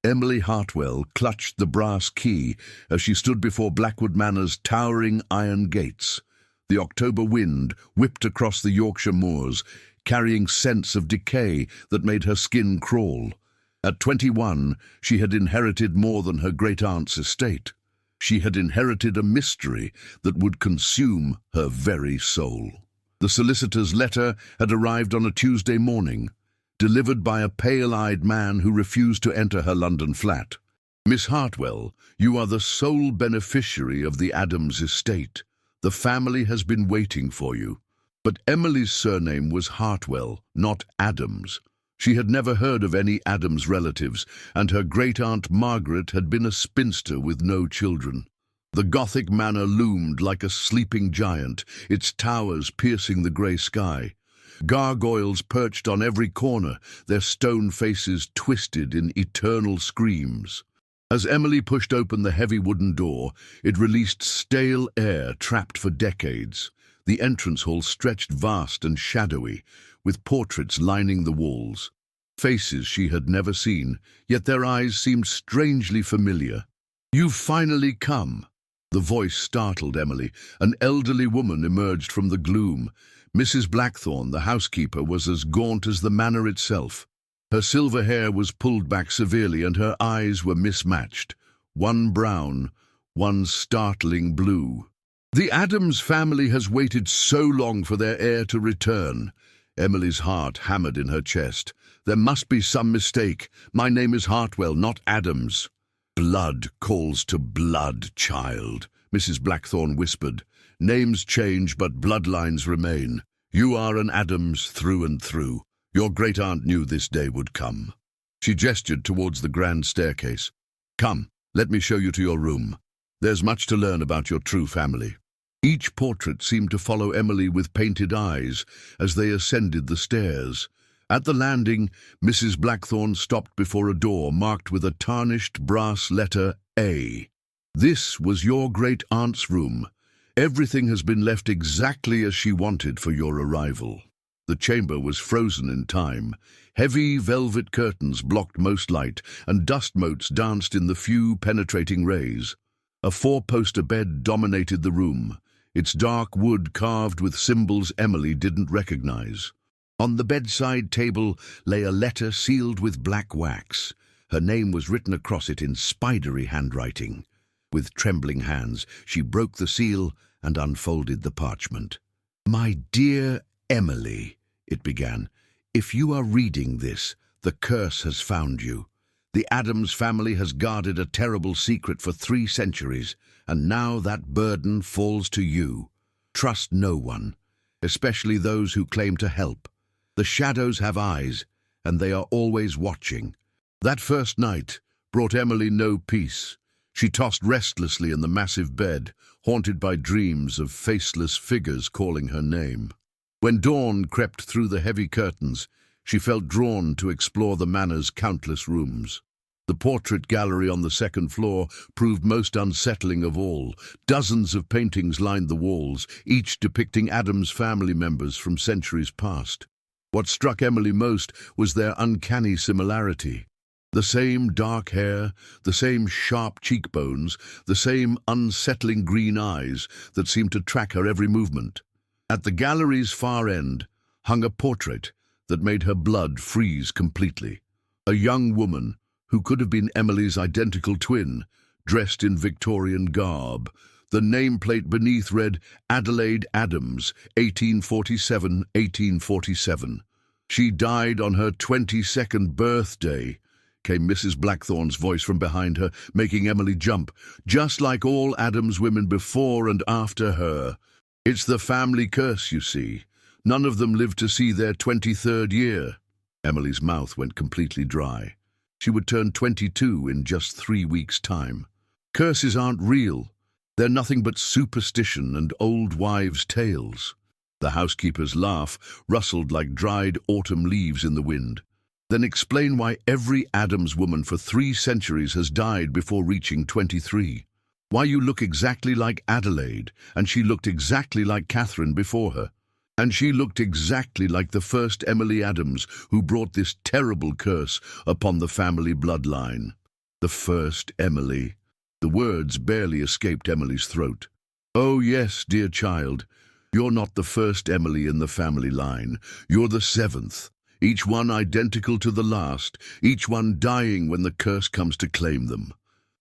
Emily Hartwell clutched the brass key as she stood before Blackwood Manor's towering iron gates. The October wind whipped across the Yorkshire moors, carrying scents of decay that made her skin crawl. At 21, she had inherited more than her great-aunt's estate. She had inherited a mystery that would consume her very soul. The solicitor's letter had arrived on a Tuesday morning, delivered by a pale-eyed man who refused to enter her London flat. "Miss Hartwell, you are the sole beneficiary of the Adams estate. The family has been waiting for you." But Emily's surname was Hartwell, not Adams. She had never heard of any Adams relatives, and her great-aunt Margaret had been a spinster with no children. The Gothic manor loomed like a sleeping giant, its towers piercing the grey sky. Gargoyles perched on every corner, their stone faces twisted in eternal screams. As Emily pushed open the heavy wooden door, it released stale air trapped for decades. The entrance hall stretched vast and shadowy, with portraits lining the walls. Faces she had never seen, yet their eyes seemed strangely familiar. "You've finally come." The voice startled Emily. An elderly woman emerged from the gloom. Mrs. Blackthorne, the housekeeper, was as gaunt as the manor itself. Her silver hair was pulled back severely, and her eyes were mismatched, one brown, one startling blue. "The Adams family has waited so long for their heir to return." Emily's heart hammered in her chest. "There must be some mistake. My name is Hartwell, not Adams." "Blood calls to blood, child," Mrs. Blackthorne whispered. "Names change, but bloodlines remain. You are an Adams through and through. Your great-aunt knew this day would come." She gestured towards the grand staircase. "Come, let me show you to your room. There's much to learn about your true family." Each portrait seemed to follow Emily with painted eyes as they ascended the stairs. At the landing, Mrs. Blackthorne stopped before a door marked with a tarnished brass letter A. "This was your great-aunt's room. Everything has been left exactly as she wanted for your arrival." The chamber was frozen in time. Heavy velvet curtains blocked most light, and dust motes danced in the few penetrating rays. A four-poster bed dominated the room, its dark wood carved with symbols Emily didn't recognize. On the bedside table lay a letter sealed with black wax. Her name was written across it in spidery handwriting. With trembling hands, she broke the seal and unfolded the parchment. "My dear Emily," it began, "if you are reading this, the curse has found you. The Adams family has guarded a terrible secret for 3 centuries, and now that burden falls to you. Trust no one, especially those who claim to help. The shadows have eyes, and they are always watching." That first night brought Emily no peace. She tossed restlessly in the massive bed, haunted by dreams of faceless figures calling her name. When dawn crept through the heavy curtains, she felt drawn to explore the manor's countless rooms. The portrait gallery on the second floor proved most unsettling of all. Dozens of paintings lined the walls, each depicting Adams family members from centuries past. What struck Emily most was their uncanny similarity. The same dark hair, the same sharp cheekbones, the same unsettling green eyes that seemed to track her every movement. At the gallery's far end hung a portrait that made her blood freeze completely. A young woman, who could have been Emily's identical twin, dressed in Victorian garb. The nameplate beneath read, "Adelaide Adams, 1847-1847. She died on her 22nd birthday," came Mrs. Blackthorne's voice from behind her, making Emily jump. "Just like all Adams women before and after her. It's the family curse, you see. None of them lived to see their 23rd year." Emily's mouth went completely dry. She would turn 22 in just 3 weeks' time. "Curses aren't real. They're nothing but superstition and old wives' tales." The housekeeper's laugh rustled like dried autumn leaves in the wind. "Then explain why every Adams woman for 3 centuries has died before reaching 23. Why you look exactly like Adelaide, and she looked exactly like Catherine before her. And she looked exactly like the first Emily Adams who brought this terrible curse upon the family bloodline." The first Emily. The words barely escaped Emily's throat. Oh yes, dear child, you're not the first Emily in the family line. You're the seventh, each one identical to the last, each one dying when the curse comes to claim them.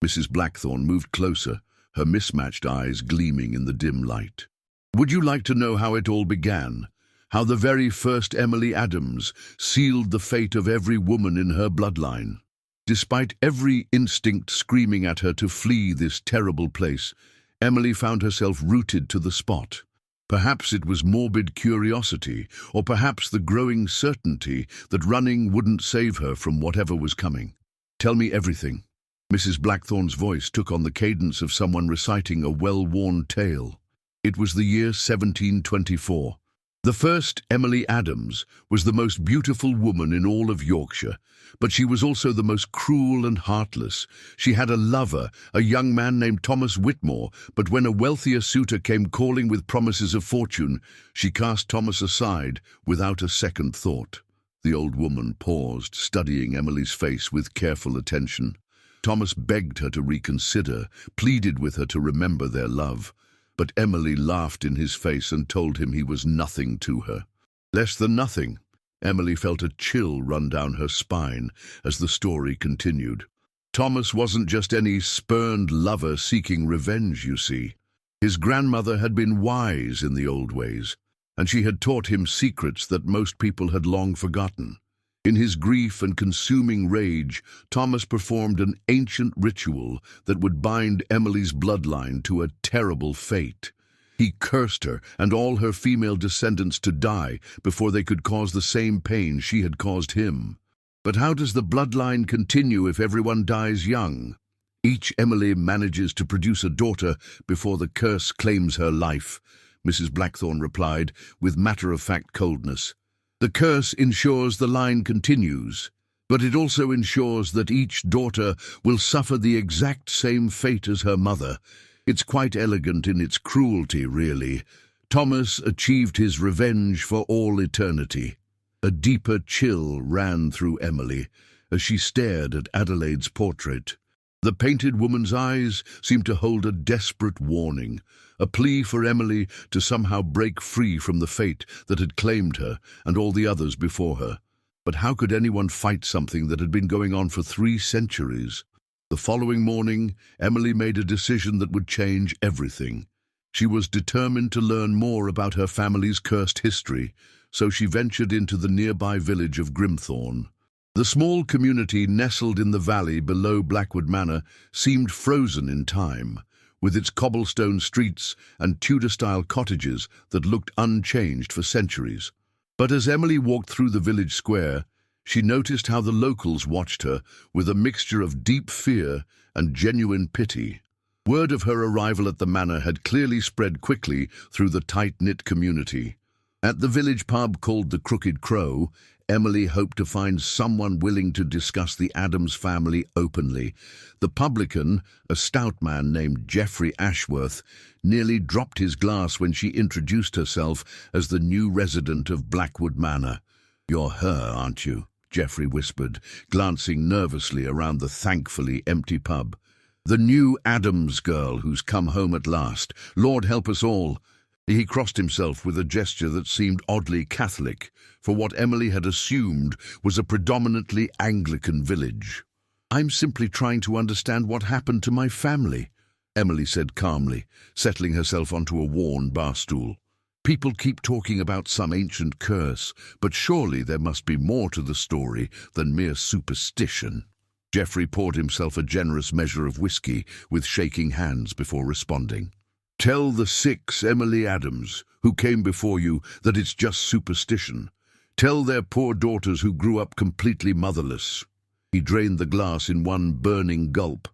Mrs. Blackthorne moved closer, her mismatched eyes gleaming in the dim light. Would you like to know how it all began? How the very first Emily Adams sealed the fate of every woman in her bloodline? Despite every instinct screaming at her to flee this terrible place, Emily found herself rooted to the spot. Perhaps it was morbid curiosity, or perhaps the growing certainty that running wouldn't save her from whatever was coming. Tell me everything. Mrs. Blackthorne's voice took on the cadence of someone reciting a well-worn tale. It was the year 1724. The first Emily Adams was the most beautiful woman in all of Yorkshire, but she was also the most cruel and heartless. She had a lover, a young man named Thomas Whitmore, but when a wealthier suitor came calling with promises of fortune, she cast Thomas aside without a second thought. The old woman paused, studying Emily's face with careful attention. Thomas begged her to reconsider, pleaded with her to remember their love. But Emily laughed in his face and told him he was nothing to her. Less than nothing. Emily felt a chill run down her spine as the story continued. Thomas wasn't just any spurned lover seeking revenge, you see. His grandmother had been wise in the old ways, and she had taught him secrets that most people had long forgotten. In his grief and consuming rage, Thomas performed an ancient ritual that would bind Emily's bloodline to a terrible fate. He cursed her and all her female descendants to die before they could cause the same pain she had caused him. But how does the bloodline continue if everyone dies young? Each Emily manages to produce a daughter before the curse claims her life, Mrs. Blackthorne replied with matter-of-fact coldness. The curse ensures the line continues, but it also ensures that each daughter will suffer the exact same fate as her mother. It's quite elegant in its cruelty, really. Thomas achieved his revenge for all eternity. A deeper chill ran through Emily as she stared at Adelaide's portrait. The painted woman's eyes seemed to hold a desperate warning, a plea for Emily to somehow break free from the fate that had claimed her and all the others before her. But how could anyone fight something that had been going on for 3 centuries? The following morning, Emily made a decision that would change everything. She was determined to learn more about her family's cursed history, so she ventured into the nearby village of Grimthorne. The small community nestled in the valley below Blackwood Manor seemed frozen in time, with its cobblestone streets and Tudor-style cottages that looked unchanged for centuries. But as Emily walked through the village square, she noticed how the locals watched her with a mixture of deep fear and genuine pity. Word of her arrival at the manor had clearly spread quickly through the tight-knit community. At the village pub called the Crooked Crow, Emily hoped to find someone willing to discuss the Adams family openly. The publican, a stout man named Geoffrey Ashworth, nearly dropped his glass when she introduced herself as the new resident of Blackwood Manor. "You're her, aren't you?" Geoffrey whispered, glancing nervously around the thankfully empty pub. "The new Adams girl who's come home at last. Lord help us all." He crossed himself with a gesture that seemed oddly Catholic, for what Emily had assumed was a predominantly Anglican village. "I'm simply trying to understand what happened to my family," Emily said calmly, settling herself onto a worn bar stool. "People keep talking about some ancient curse, but surely there must be more to the story than mere superstition." Geoffrey poured himself a generous measure of whiskey with shaking hands before responding. "Tell the 6 Emily Adams, who came before you, that it's just superstition. Tell their poor daughters who grew up completely motherless." He drained the glass in one burning gulp.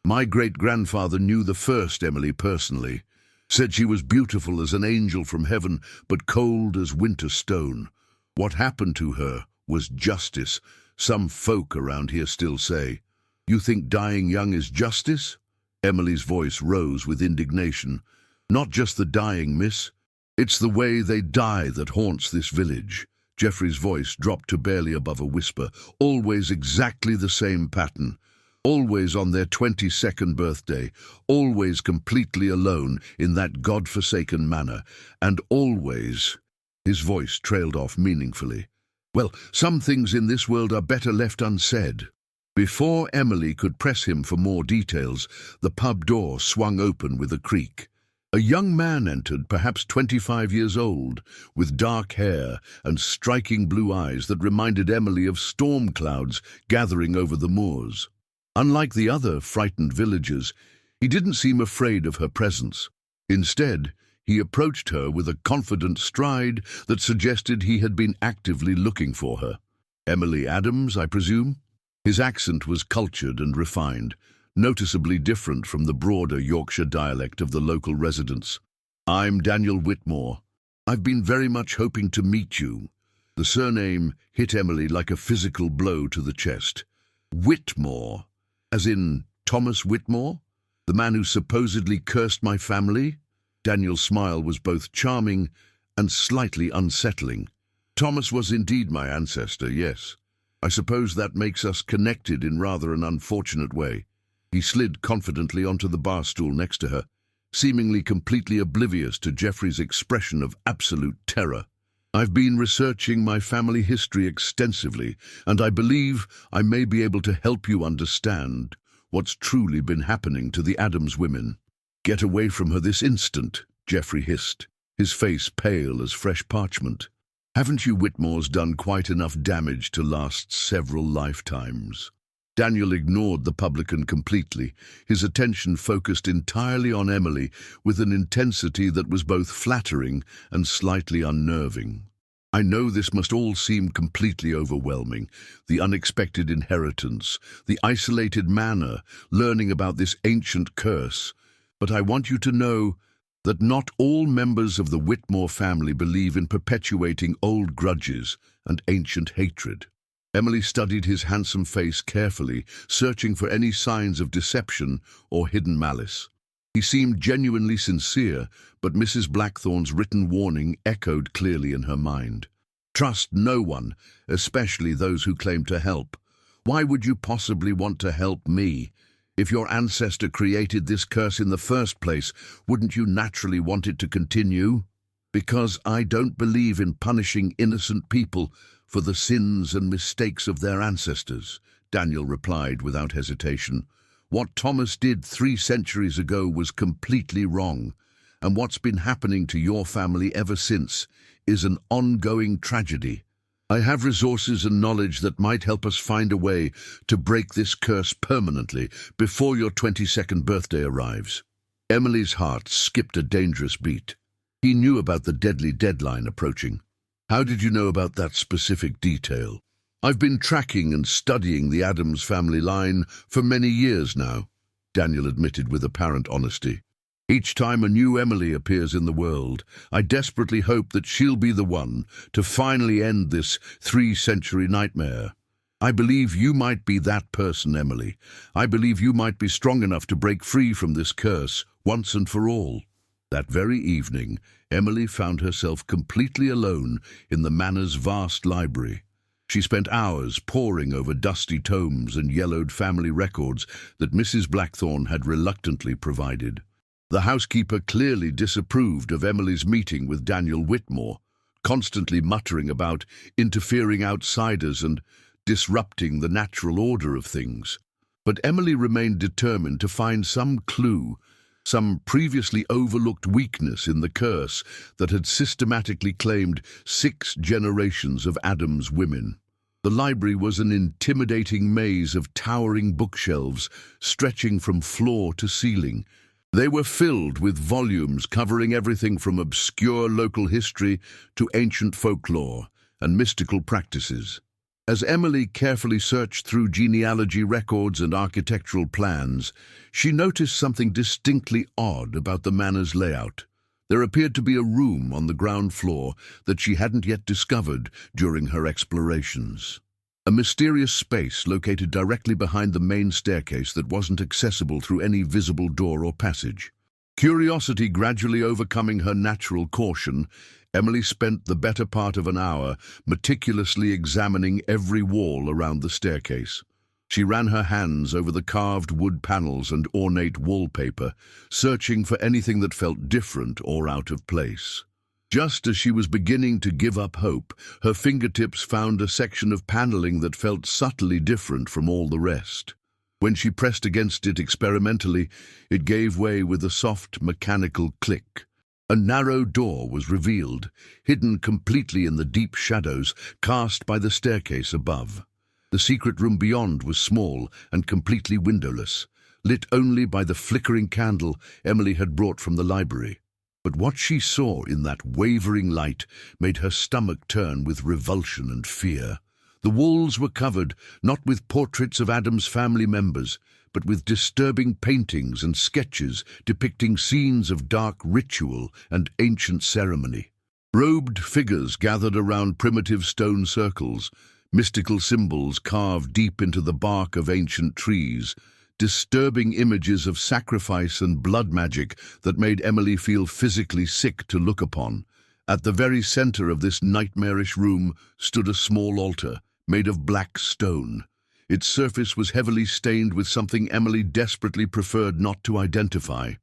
"My great-grandfather knew the first Emily personally. Said she was beautiful as an angel from heaven, but cold as winter stone. What happened to her was justice, some folk around here still say. You think dying young is justice?" Emily's voice rose with indignation. "Not just the dying, miss. It's the way they die that haunts this village." Geoffrey's voice dropped to barely above a whisper. "Always exactly the same pattern. always on their 22nd birthday, always completely alone in that God-forsaken manor, and always—" His voice trailed off meaningfully. "Well, some things in this world are better left unsaid." Before Emily could press him for more details, the pub door swung open with a creak. A young man entered, perhaps 25 years old, with dark hair and striking blue eyes that reminded Emily of storm clouds gathering over the moors. Unlike the other frightened villagers, he didn't seem afraid of her presence. Instead, he approached her with a confident stride that suggested he had been actively looking for her. "Emily Adams, I presume?" His accent was cultured and refined, noticeably different from the broader Yorkshire dialect of the local residents. "I'm Daniel Whitmore. I've been very much hoping to meet you." The surname hit Emily like a physical blow to the chest. "Whitmore? As in Thomas Whitmore? The man who supposedly cursed my family?" Daniel's smile was both charming and slightly unsettling. "Thomas was indeed my ancestor, yes. I suppose that makes us connected in rather an unfortunate way." He slid confidently onto the bar stool next to her, seemingly completely oblivious to Geoffrey's expression of absolute terror. "I've been researching my family history extensively, and I believe I may be able to help you understand what's truly been happening to the Adams women." "Get away from her this instant," Geoffrey hissed, his face pale as fresh parchment. "Haven't you Whitmores done quite enough damage to last several lifetimes?" Daniel ignored the publican completely, his attention focused entirely on Emily with an intensity that was both flattering and slightly unnerving. "I know this must all seem completely overwhelming, the unexpected inheritance, the isolated manor, learning about this ancient curse, but I want you to know that not all members of the Whitmore family believe in perpetuating old grudges and ancient hatred." Emily studied his handsome face carefully, searching for any signs of deception or hidden malice. He seemed genuinely sincere, but Mrs. Blackthorne's written warning echoed clearly in her mind. "Trust no one, especially those who claim to help. Why would you possibly want to help me? If your ancestor created this curse in the first place, wouldn't you naturally want it to continue?" "Because I don't believe in punishing innocent people for the sins and mistakes of their ancestors," Daniel replied without hesitation. "What Thomas did 3 centuries ago was completely wrong, and what's been happening to your family ever since is an ongoing tragedy. I have resources and knowledge that might help us find a way to break this curse permanently before your 22nd birthday arrives." Emily's heart skipped a dangerous beat. He knew about the deadly deadline approaching. "How did you know about that specific detail?" "I've been tracking and studying the Adams family line for many years now," Daniel admitted with apparent honesty. "Each time a new Emily appears in the world, I desperately hope that she'll be the one to finally end this 3-century nightmare. I believe you might be that person, Emily. I believe you might be strong enough to break free from this curse once and for all." That very evening, Emily found herself completely alone in the manor's vast library. She spent hours poring over dusty tomes and yellowed family records that Mrs. Blackthorne had reluctantly provided. The housekeeper clearly disapproved of Emily's meeting with Daniel Whitmore, constantly muttering about interfering outsiders and disrupting the natural order of things. But Emily remained determined to find some clue, some previously overlooked weakness in the curse that had systematically claimed 6 generations of Adams women. The library was an intimidating maze of towering bookshelves stretching from floor to ceiling. They were filled with volumes covering everything from obscure local history to ancient folklore and mystical practices. As Emily carefully searched through genealogy records and architectural plans, she noticed something distinctly odd about the manor's layout. There appeared to be a room on the ground floor that she hadn't yet discovered during her explorations. A mysterious space located directly behind the main staircase that wasn't accessible through any visible door or passage. Curiosity gradually overcoming her natural caution, Emily spent the better part of an hour meticulously examining every wall around the staircase. She ran her hands over the carved wood panels and ornate wallpaper, searching for anything that felt different or out of place. Just as she was beginning to give up hope, her fingertips found a section of paneling that felt subtly different from all the rest. When she pressed against it experimentally, it gave way with a soft, mechanical click. A narrow door was revealed, hidden completely in the deep shadows cast by the staircase above. The secret room beyond was small and completely windowless, lit only by the flickering candle Emily had brought from the library. But what she saw in that wavering light made her stomach turn with revulsion and fear. The walls were covered, not with portraits of Adam's family members, but with disturbing paintings and sketches depicting scenes of dark ritual and ancient ceremony. Robed figures gathered around primitive stone circles, mystical symbols carved deep into the bark of ancient trees, disturbing images of sacrifice and blood magic that made Emily feel physically sick to look upon. At the very center of this nightmarish room stood a small altar, made of black stone. Its surface was heavily stained with something Emily desperately preferred not to identify.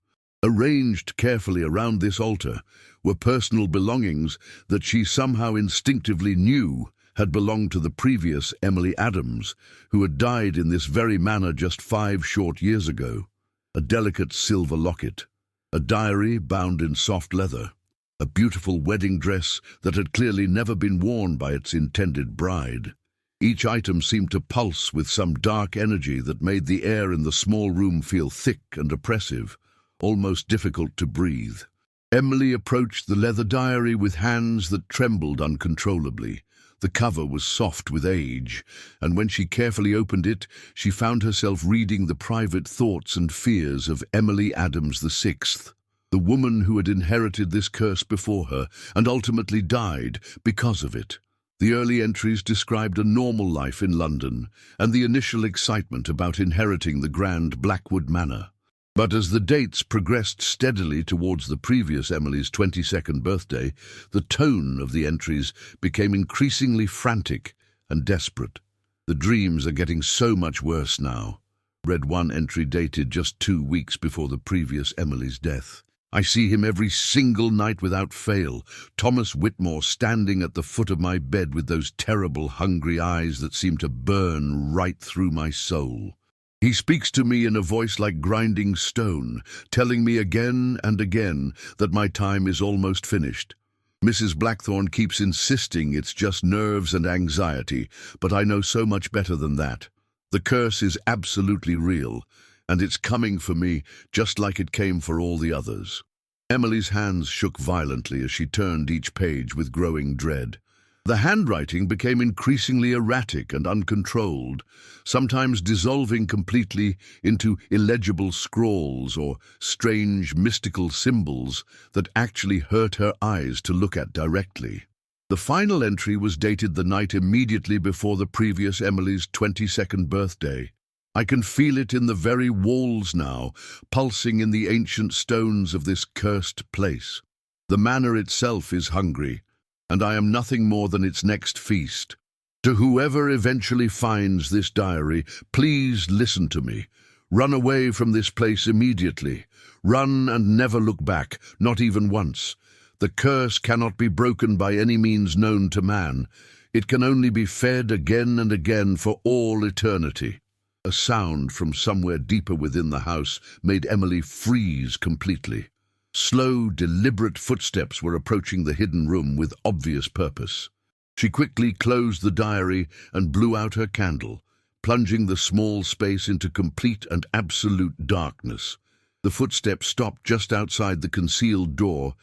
Arranged carefully around this altar were personal belongings that she somehow instinctively knew had belonged to the previous Emily Adams, who had died in this very manor just 5 short years ago. A delicate silver locket, a diary bound in soft leather, a beautiful wedding dress that had clearly never been worn by its intended bride. Each item seemed to pulse with some dark energy that made the air in the small room feel thick and oppressive, almost difficult to breathe. Emily approached the leather diary with hands that trembled uncontrollably. The cover was soft with age, and when she carefully opened it, she found herself reading the private thoughts and fears of Emily Adams VI, the woman who had inherited this curse before her and ultimately died because of it. The early entries described a normal life in London and the initial excitement about inheriting the grand Blackwood Manor. But as the dates progressed steadily towards the previous Emily's 22nd birthday, the tone of the entries became increasingly frantic and desperate. "The dreams are getting so much worse now," read one entry dated just 2 weeks before the previous Emily's death. "I see him every single night without fail, Thomas Whitmore standing at the foot of my bed with those terrible hungry eyes that seem to burn right through my soul. He speaks to me in a voice like grinding stone, telling me again and again that my time is almost finished. Mrs. Blackthorne keeps insisting it's just nerves and anxiety, but I know so much better than that. The curse is absolutely real, and it's coming for me just like it came for all the others." Emily's hands shook violently as she turned each page with growing dread. The handwriting became increasingly erratic and uncontrolled, sometimes dissolving completely into illegible scrawls or strange mystical symbols that actually hurt her eyes to look at directly. The final entry was dated the night immediately before the previous Emily's 22nd birthday. "I can feel it in the very walls now, pulsing in the ancient stones of this cursed place. The manor itself is hungry, and I am nothing more than its next feast. To whoever eventually finds this diary, please listen to me. Run away from this place immediately. Run and never look back, not even once. The curse cannot be broken by any means known to man. It can only be fed again and again for all eternity." A sound from somewhere deeper within the house made Emily freeze completely. Slow, deliberate footsteps were approaching the hidden room with obvious purpose. She quickly closed the diary and blew out her candle, plunging the small space into complete and absolute darkness. The footsteps stopped just outside the concealed door,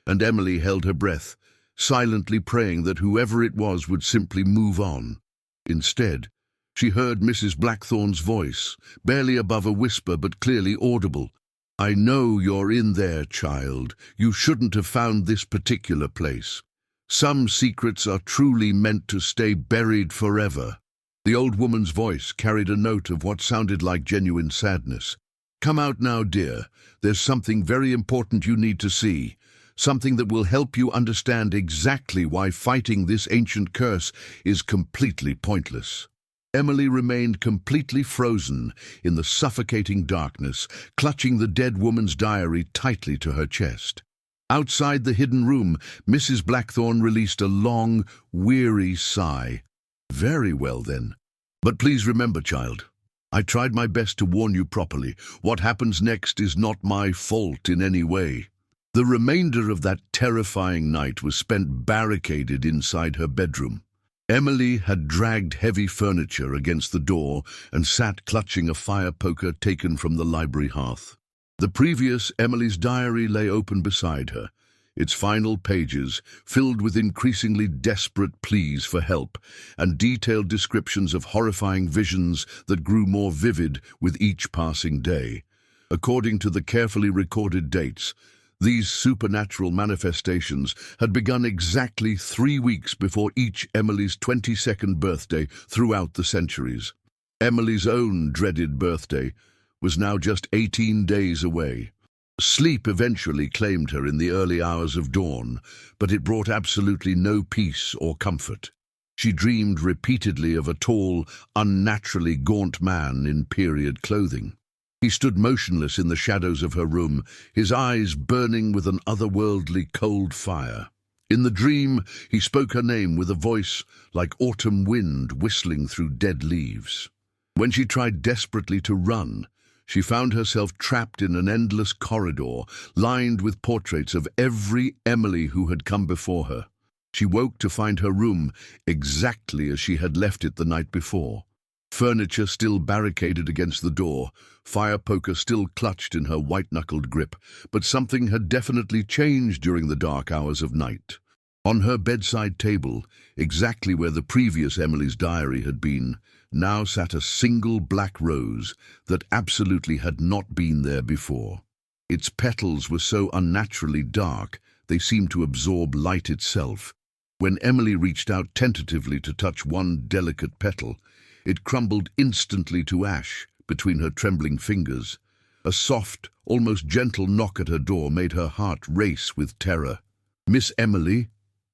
and Emily held her breath, silently praying that whoever it was would simply move on. Instead, she heard Mrs. Blackthorne's voice, barely above a whisper but clearly audible. "I know you're in there, child. You shouldn't have found this particular place. Some secrets are truly meant to stay buried forever." The old woman's voice carried a note of what sounded like genuine sadness. "Come out now, dear. There's something very important you need to see. Something that will help you understand exactly why fighting this ancient curse is completely pointless." Emily remained completely frozen in the suffocating darkness, clutching the dead woman's diary tightly to her chest. Outside the hidden room, Mrs. Blackthorne released a long, weary sigh. "Very well, then. But please remember, child, I tried my best to warn you properly. What happens next is not my fault in any way." The remainder of that terrifying night was spent barricaded inside her bedroom. Emily had dragged heavy furniture against the door and sat clutching a fire poker taken from the library hearth. The previous Emily's diary lay open beside her, its final pages filled with increasingly desperate pleas for help and detailed descriptions of horrifying visions that grew more vivid with each passing day. According to the carefully recorded dates, these supernatural manifestations had begun exactly 3 weeks before each Emily's 22nd birthday throughout the centuries. Emily's own dreaded birthday was now just 18 days away. Sleep eventually claimed her in the early hours of dawn, but it brought absolutely no peace or comfort. She dreamed repeatedly of a tall, unnaturally gaunt man in period clothing. He stood motionless in the shadows of her room, his eyes burning with an otherworldly cold fire. In the dream, he spoke her name with a voice like autumn wind whistling through dead leaves. When she tried desperately to run, she found herself trapped in an endless corridor, lined with portraits of every Emily who had come before her. She woke to find her room exactly as she had left it the night before. Furniture still barricaded against the door, fire poker still clutched in her white-knuckled grip, but something had definitely changed during the dark hours of night. On her bedside table, exactly where the previous Emily's diary had been, now sat a single black rose that absolutely had not been there before. Its petals were so unnaturally dark, they seemed to absorb light itself. When Emily reached out tentatively to touch one delicate petal, it crumbled instantly to ash between her trembling fingers. A soft, almost gentle knock at her door made her heart race with terror. "Miss Emily?"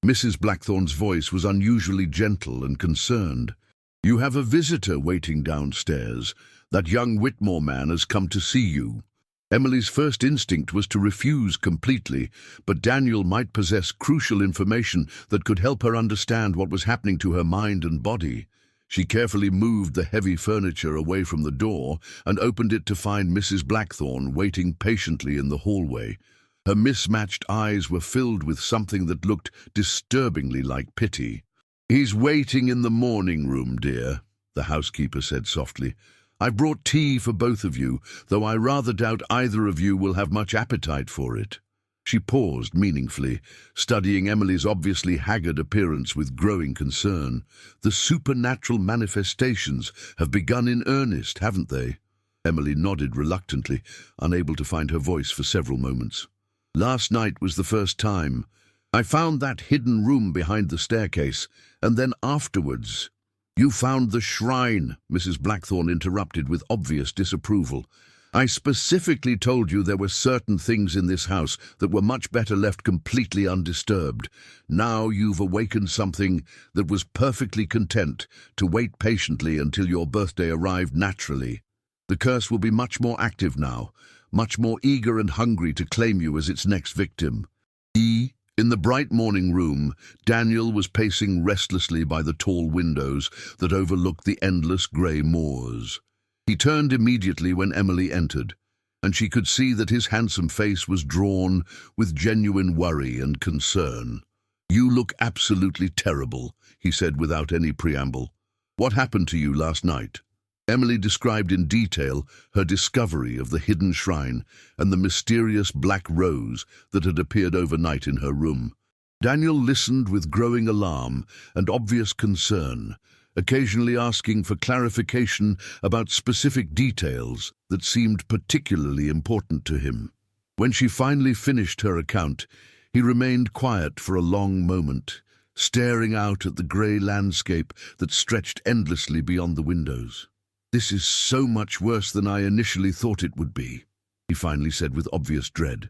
Mrs. Blackthorne's voice was unusually gentle and concerned. "You have a visitor waiting downstairs. That young Whitmore man has come to see you." Emily's first instinct was to refuse completely, but Daniel might possess crucial information that could help her understand what was happening to her mind and body. She carefully moved the heavy furniture away from the door and opened it to find Mrs. Blackthorne waiting patiently in the hallway. Her mismatched eyes were filled with something that looked disturbingly like pity. "He's waiting in the morning room, dear," the housekeeper said softly. "I've brought tea for both of you, though I rather doubt either of you will have much appetite for it." She paused meaningfully, studying Emily's obviously haggard appearance with growing concern. "The supernatural manifestations have begun in earnest, haven't they?" Emily nodded reluctantly, unable to find her voice for several moments. "Last night was the first time. I found that hidden room behind the staircase, and then afterwards—" "You found the shrine," Mrs. Blackthorne interrupted with obvious disapproval. "I specifically told you there were certain things in this house that were much better left completely undisturbed. Now you've awakened something that was perfectly content to wait patiently until your birthday arrived naturally. The curse will be much more active now, much more eager and hungry to claim you as its next victim." In the bright morning room, Daniel was pacing restlessly by the tall windows that overlooked the endless grey moors. He turned immediately when Emily entered, and she could see that his handsome face was drawn with genuine worry and concern. "You look absolutely terrible," he said without any preamble. "What happened to you last night?" Emily described in detail her discovery of the hidden shrine and the mysterious black rose that had appeared overnight in her room. Daniel listened with growing alarm and obvious concern, occasionally asking for clarification about specific details that seemed particularly important to him. When she finally finished her account, he remained quiet for a long moment, staring out at the grey landscape that stretched endlessly beyond the windows. "This is so much worse than I initially thought it would be," he finally said with obvious dread.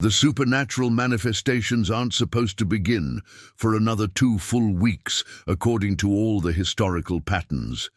"The supernatural manifestations aren't supposed to begin for another 2 full weeks, according to all the historical patterns.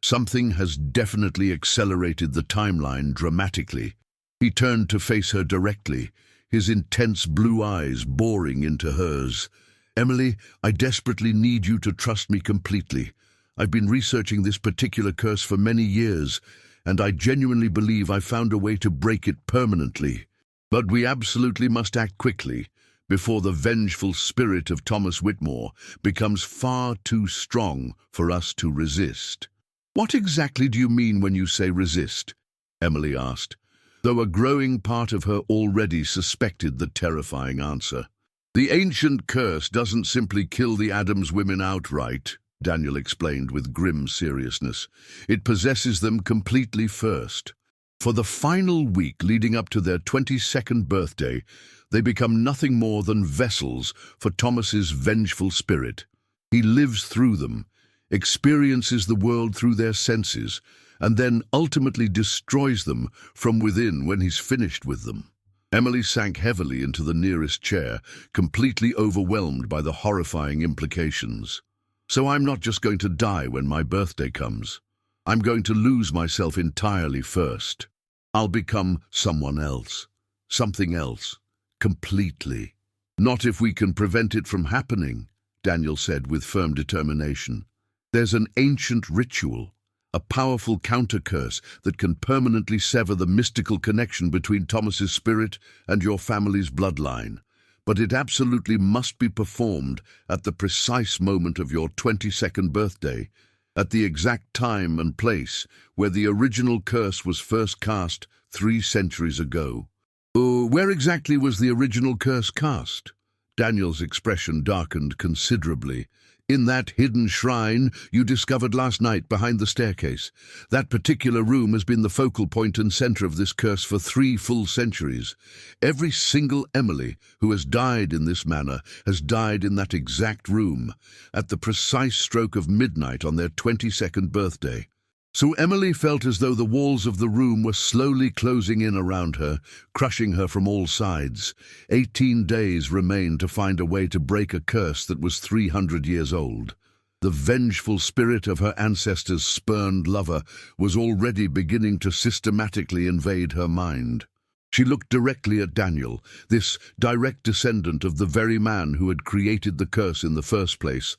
Something has definitely accelerated the timeline dramatically. He turned to face her directly, his intense blue eyes boring into hers. "Emily, I desperately need you to trust me completely. I've been researching this particular curse for many years, and I genuinely believe I've found a way to break it permanently. But we absolutely must act quickly, before the vengeful spirit of Thomas Whitmore becomes far too strong for us to resist." "What exactly do you mean when you say resist?" Emily asked, though a growing part of her already suspected the terrifying answer. "The ancient curse doesn't simply kill the Adams women outright," Daniel explained with grim seriousness. "It possesses them completely first. For the final week leading up to their 22nd birthday, they become nothing more than vessels for Thomas's vengeful spirit. He lives through them, experiences the world through their senses, and then ultimately destroys them from within when he's finished with them." Emily sank heavily into the nearest chair, completely overwhelmed by the horrifying implications. "So I'm not just going to die when my birthday comes. I'm going to lose myself entirely first. I'll become someone else, something else, completely." "Not if we can prevent it from happening," Daniel said with firm determination. "There's an ancient ritual, a powerful counter-curse that can permanently sever the mystical connection between Thomas's spirit and your family's bloodline. But it absolutely must be performed at the precise moment of your 22nd birthday, at the exact time and place where the original curse was first cast 3 centuries ago." Where exactly was the original curse cast?" Daniel's expression darkened considerably. "In that hidden shrine you discovered last night behind the staircase. That particular room has been the focal point and center of this curse for 3 full centuries. Every single Emily who has died in this manner has died in that exact room, at the precise stroke of midnight on their 22nd birthday." So Emily felt as though the walls of the room were slowly closing in around her, crushing her from all sides. 18 days remained to find a way to break a curse that was 300 years old. The vengeful spirit of her ancestors' spurned lover was already beginning to systematically invade her mind. She looked directly at Daniel, this direct descendant of the very man who had created the curse in the first place,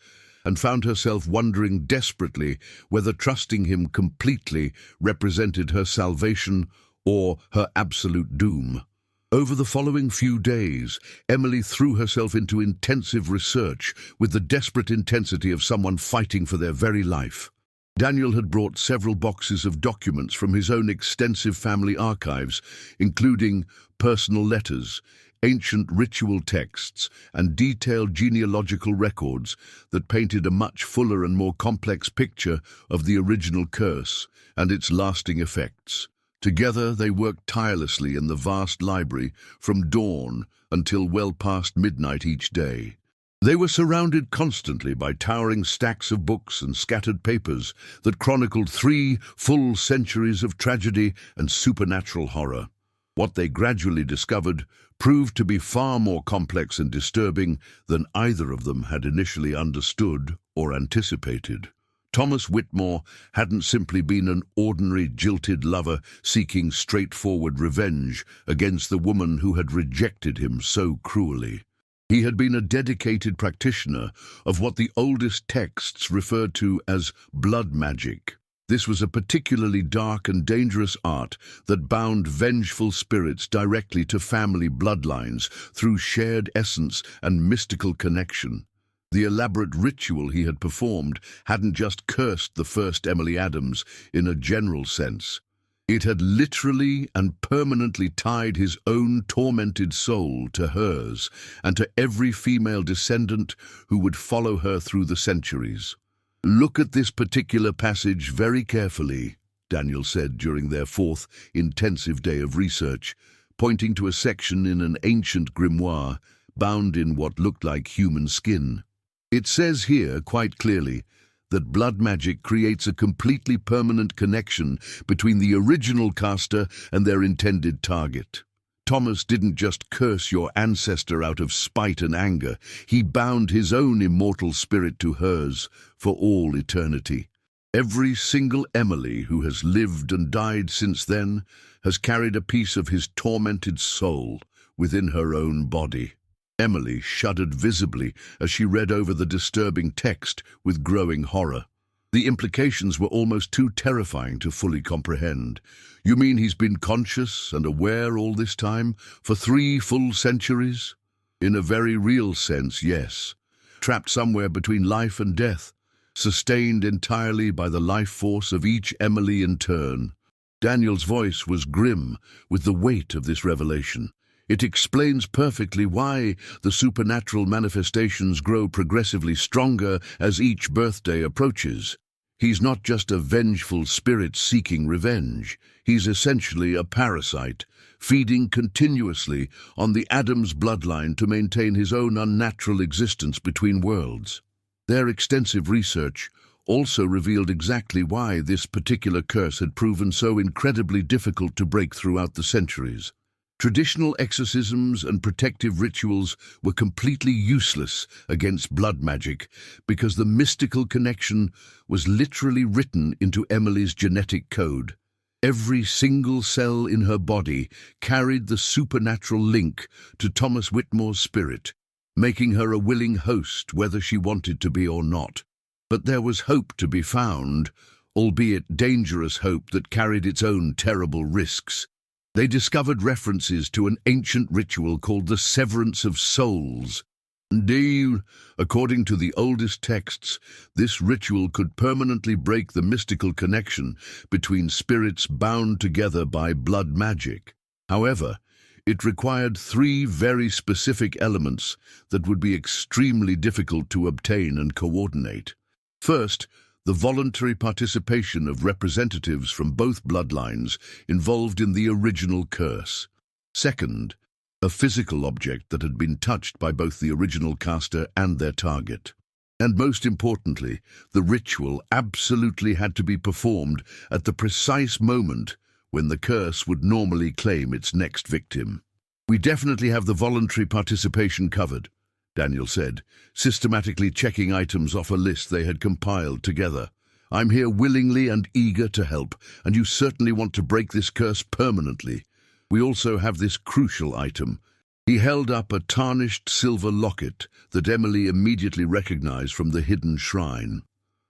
and found herself wondering desperately whether trusting him completely represented her salvation or her absolute doom. Over the following few days, Emily threw herself into intensive research with the desperate intensity of someone fighting for their very life. Daniel had brought several boxes of documents from his own extensive family archives, including personal letters, ancient ritual texts, and detailed genealogical records that painted a much fuller and more complex picture of the original curse and its lasting effects. Together they worked tirelessly in the vast library from dawn until well past midnight each day. They were surrounded constantly by towering stacks of books and scattered papers that chronicled 3 full centuries of tragedy and supernatural horror. What they gradually discovered proved to be far more complex and disturbing than either of them had initially understood or anticipated. Thomas Whitmore hadn't simply been an ordinary jilted lover seeking straightforward revenge against the woman who had rejected him so cruelly. He had been a dedicated practitioner of what the oldest texts referred to as blood magic. This was a particularly dark and dangerous art that bound vengeful spirits directly to family bloodlines through shared essence and mystical connection. The elaborate ritual he had performed hadn't just cursed the first Emily Adams in a general sense. It had literally and permanently tied his own tormented soul to hers and to every female descendant who would follow her through the centuries. "Look at this particular passage very carefully," Daniel said during their 4th intensive day of research, pointing to a section in an ancient grimoire bound in what looked like human skin. "It says here quite clearly that blood magic creates a completely permanent connection between the original caster and their intended target. Thomas didn't just curse your ancestor out of spite and anger. He bound his own immortal spirit to hers for all eternity. Every single Emily who has lived and died since then has carried a piece of his tormented soul within her own body. Emily shuddered visibly as she read over the disturbing text with growing horror. The implications were almost too terrifying to fully comprehend. You mean he's been conscious and aware all this time, for 3 full centuries? In a very real sense, yes. Trapped somewhere between life and death, sustained entirely by the life force of each Emily in turn. Daniel's voice was grim with the weight of this revelation. It explains perfectly why the supernatural manifestations grow progressively stronger as each birthday approaches. He's not just a vengeful spirit seeking revenge. He's essentially a parasite, feeding continuously on the Adam's bloodline to maintain his own unnatural existence between worlds. Their extensive research also revealed exactly why this particular curse had proven so incredibly difficult to break throughout the centuries. Traditional exorcisms and protective rituals were completely useless against blood magic because the mystical connection was literally written into Emily's genetic code. Every single cell in her body carried the supernatural link to Thomas Whitmore's spirit, making her a willing host whether she wanted to be or not. But there was hope to be found, albeit dangerous hope that carried its own terrible risks. They discovered references to an ancient ritual called the severance of souls. Indeed, according to the oldest texts, this ritual could permanently break the mystical connection between spirits bound together by blood magic. However, it required 3 very specific elements that would be extremely difficult to obtain and coordinate. First, the voluntary participation of representatives from both bloodlines involved in the original curse. Second, a physical object that had been touched by both the original caster and their target. And most importantly, the ritual absolutely had to be performed at the precise moment when the curse would normally claim its next victim. "We definitely have the voluntary participation covered," Daniel said, systematically checking items off a list they had compiled together. "I'm here willingly and eager to help, and you certainly want to break this curse permanently. We also have this crucial item." He held up a tarnished silver locket that Emily immediately recognized from the hidden shrine.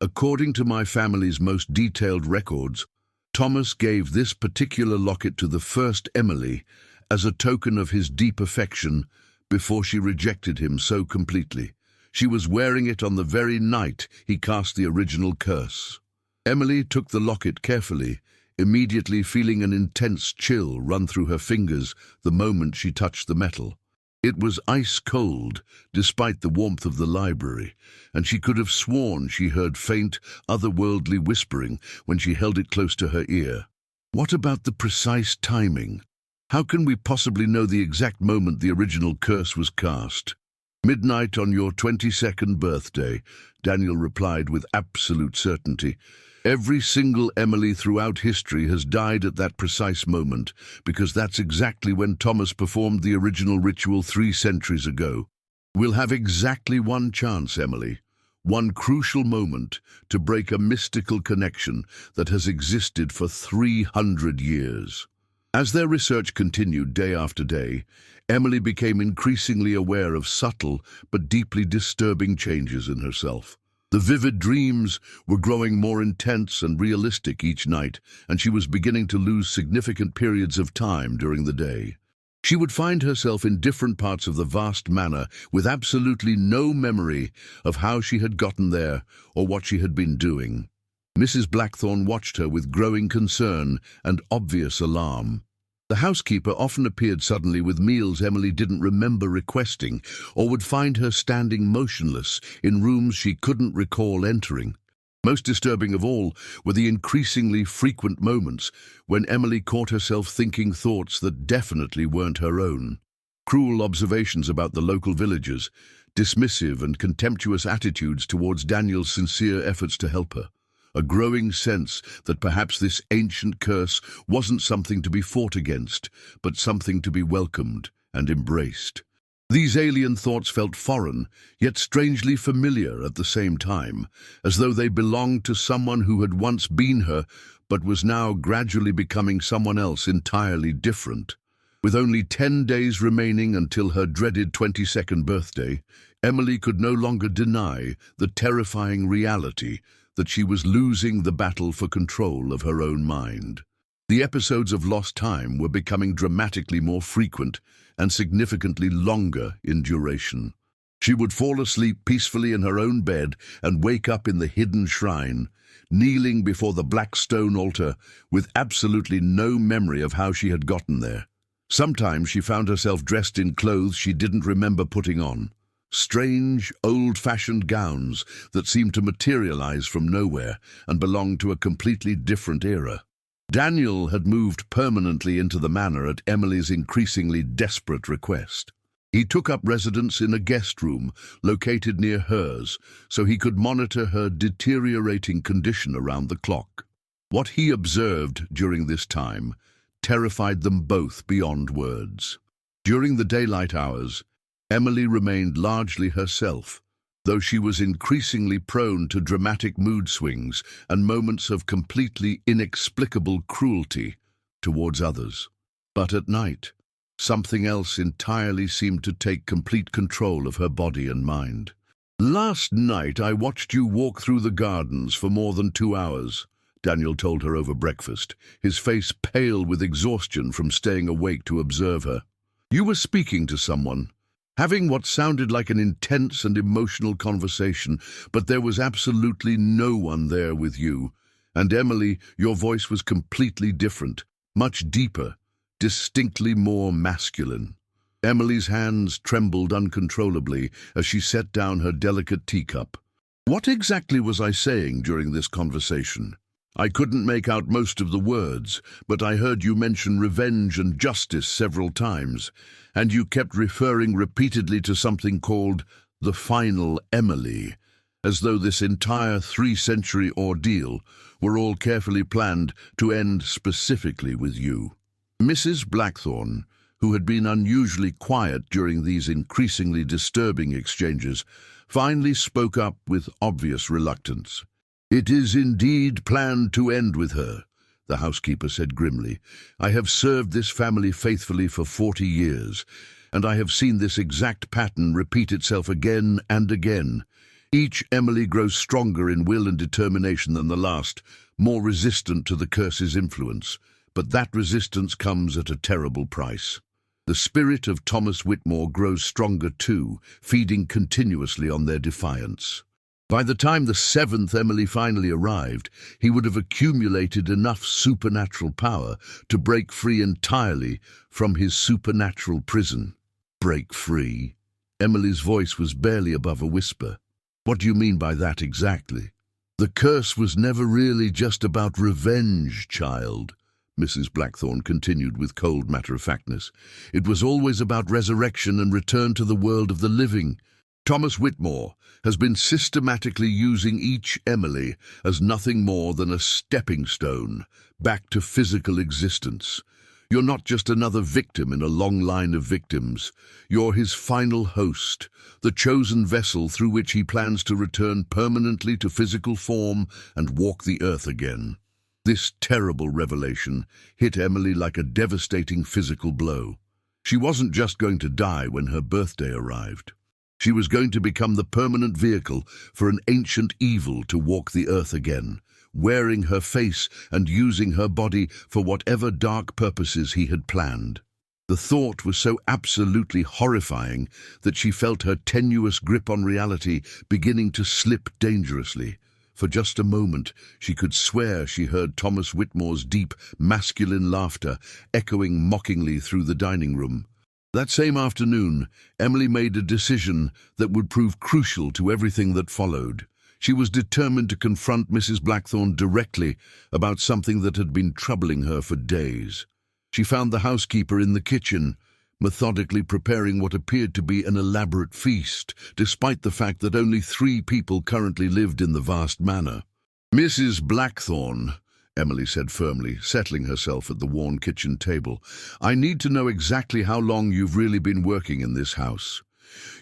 "According to my family's most detailed records, Thomas gave this particular locket to the first Emily as a token of his deep affection before she rejected him so completely. She was wearing it on the very night he cast the original curse." Emily took the locket carefully, immediately feeling an intense chill run through her fingers the moment she touched the metal. It was ice cold, despite the warmth of the library, and she could have sworn she heard faint, otherworldly whispering when she held it close to her ear. What about the precise timing? How can we possibly know the exact moment the original curse was cast? "Midnight on your 22nd birthday," Daniel replied with absolute certainty. "Every single Emily throughout history has died at that precise moment, because that's exactly when Thomas performed the original ritual 3 centuries ago. We'll have exactly one chance, Emily, one crucial moment to break a mystical connection that has existed for 300 years. As their research continued day after day, Emily became increasingly aware of subtle but deeply disturbing changes in herself. The vivid dreams were growing more intense and realistic each night, and she was beginning to lose significant periods of time during the day. She would find herself in different parts of the vast manor with absolutely no memory of how she had gotten there or what she had been doing. Mrs. Blackthorne watched her with growing concern and obvious alarm. The housekeeper often appeared suddenly with meals Emily didn't remember requesting, or would find her standing motionless in rooms she couldn't recall entering. Most disturbing of all were the increasingly frequent moments when Emily caught herself thinking thoughts that definitely weren't her own. Cruel observations about the local villagers, dismissive and contemptuous attitudes towards Daniel's sincere efforts to help her. A growing sense that perhaps this ancient curse wasn't something to be fought against, but something to be welcomed and embraced. These alien thoughts felt foreign, yet strangely familiar at the same time, as though they belonged to someone who had once been her, but was now gradually becoming someone else entirely different. With only 10 days remaining until her dreaded 22nd birthday, Emily could no longer deny the terrifying reality that she was losing the battle for control of her own mind. The episodes of lost time were becoming dramatically more frequent and significantly longer in duration. She would fall asleep peacefully in her own bed and wake up in the hidden shrine, kneeling before the black stone altar with absolutely no memory of how she had gotten there. Sometimes she found herself dressed in clothes she didn't remember putting on. Strange, old-fashioned gowns that seemed to materialize from nowhere and belonged to a completely different era. Daniel had moved permanently into the manor at Emily's increasingly desperate request. He took up residence in a guest room located near hers so he could monitor her deteriorating condition around the clock. What he observed during this time terrified them both beyond words. During the daylight hours, Emily remained largely herself, though she was increasingly prone to dramatic mood swings and moments of completely inexplicable cruelty towards others. But at night, something else entirely seemed to take complete control of her body and mind. "Last night I watched you walk through the gardens for more than 2 hours," Daniel told her over breakfast, his face pale with exhaustion from staying awake to observe her. "You were speaking to someone, having what sounded like an intense and emotional conversation, but there was absolutely no one there with you. And Emily, your voice was completely different, much deeper, distinctly more masculine." Emily's hands trembled uncontrollably as she set down her delicate teacup. "What exactly was I saying during this conversation? I couldn't make out most of the words, but I heard you mention revenge and justice several times, and you kept referring repeatedly to something called the final Emily, as though this entire 3-century ordeal were all carefully planned to end specifically with you." Mrs. Blackthorne, who had been unusually quiet during these increasingly disturbing exchanges, finally spoke up with obvious reluctance. "It is indeed planned to end with her," the housekeeper said grimly. "I have served this family faithfully for 40 years, and I have seen this exact pattern repeat itself again and again. Each Emily grows stronger in will and determination than the last, more resistant to the curse's influence. But that resistance comes at a terrible price. The spirit of Thomas Whitmore grows stronger too, feeding continuously on their defiance. By the time the 7th Emily finally arrived, he would have accumulated enough supernatural power to break free entirely from his supernatural prison." "Break free?" Emily's voice was barely above a whisper. "What do you mean by that exactly?" "The curse was never really just about revenge, child," Mrs. Blackthorne continued with cold matter-of-factness. "It was always about resurrection and return to the world of the living. Thomas Whitmore has been systematically using each Emily as nothing more than a stepping stone back to physical existence. You're not just another victim in a long line of victims. You're his final host, the chosen vessel through which he plans to return permanently to physical form and walk the earth again." This terrible revelation hit Emily like a devastating physical blow. She wasn't just going to die when her birthday arrived. She was going to become the permanent vehicle for an ancient evil to walk the earth again, wearing her face and using her body for whatever dark purposes he had planned. The thought was so absolutely horrifying that she felt her tenuous grip on reality beginning to slip dangerously. For just a moment, she could swear she heard Thomas Whitmore's deep, masculine laughter echoing mockingly through the dining room. That same afternoon, Emily made a decision that would prove crucial to everything that followed. She was determined to confront Mrs. Blackthorne directly about something that had been troubling her for days. She found the housekeeper in the kitchen, methodically preparing what appeared to be an elaborate feast, despite the fact that only 3 people currently lived in the vast manor. "Mrs. Blackthorne," Emily said firmly, settling herself at the worn kitchen table. "I need to know exactly how long you've really been working in this house.